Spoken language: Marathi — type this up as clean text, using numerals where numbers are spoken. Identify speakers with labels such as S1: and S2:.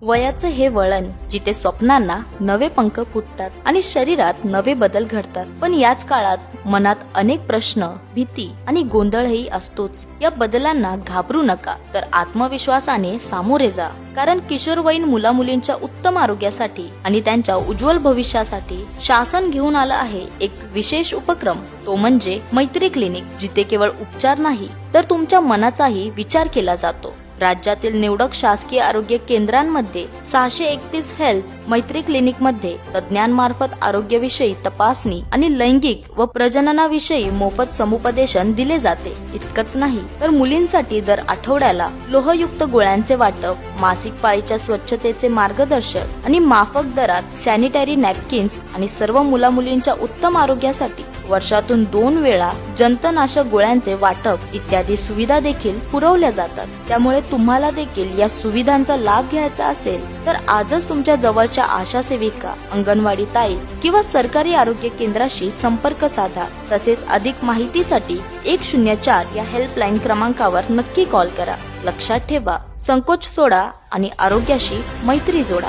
S1: वयाचे हे वळण जिथे स्वप्नांना नवे पंख फुटतात आणि शरीरात नवे बदल घडतात, पण याच काळात मनात अनेक प्रश्न, भीती आणि गोंधळही असतोच. या बदलांना घाबरू नका, तर आत्मविश्वासाने सामोरे जा. कारण किशोरवयीन मुलामुलींच्या उत्तम आरोग्यासाठी आणि त्यांच्या उज्ज्वल भविष्यासाठी शासन घेऊन आलं आहे एक विशेष उपक्रम. तो म्हणजे मैत्री क्लिनिक, जिथे केवळ उपचार नाही तर तुमच्या मनाचाही विचार केला जातो. राज्यातील निवडक शासकीय आरोग्य केंद्रांमध्ये 631 हेल्थ मैत्री क्लिनिक मध्ये तज्ञांमार्फत आरोग्याविषयी तपासणी आणि लैंगिक व प्रजननाविषयी मोफत समुपदेशन दिले जाते. इतकंच नाही तर मुलींसाठी दर आठवड्याला लोहयुक्त गोळ्यांचे वाटप, मासिक पाळीच्या स्वच्छतेचे मार्गदर्शन आणि माफक दरात सॅनिटरी नॅपकिन्स आणि सर्व मुलामुलींच्या उत्तम आरोग्यासाठी वर्षातून 2 वेळा जंतनाशक गोळ्यांचे वाटप इत्यादी सुविधा देखील पुरवल्या जातात. त्यामुळे तुम्हाला देखील या सुविधांचा लाभ घ्यायचा असेल तर आजच तुमच्या जवळच्या आशा सेविका, अंगणवाडी ताई किंवा सरकारी आरोग्य केंद्राशी संपर्क साधा. तसेच अधिक माहितीसाठी 104 या हेल्पलाईन क्रमांकावर नक्की कॉल करा. लक्षात ठेवा, संकोच सोडा आणि आरोग्याशी मैत्री जोडा.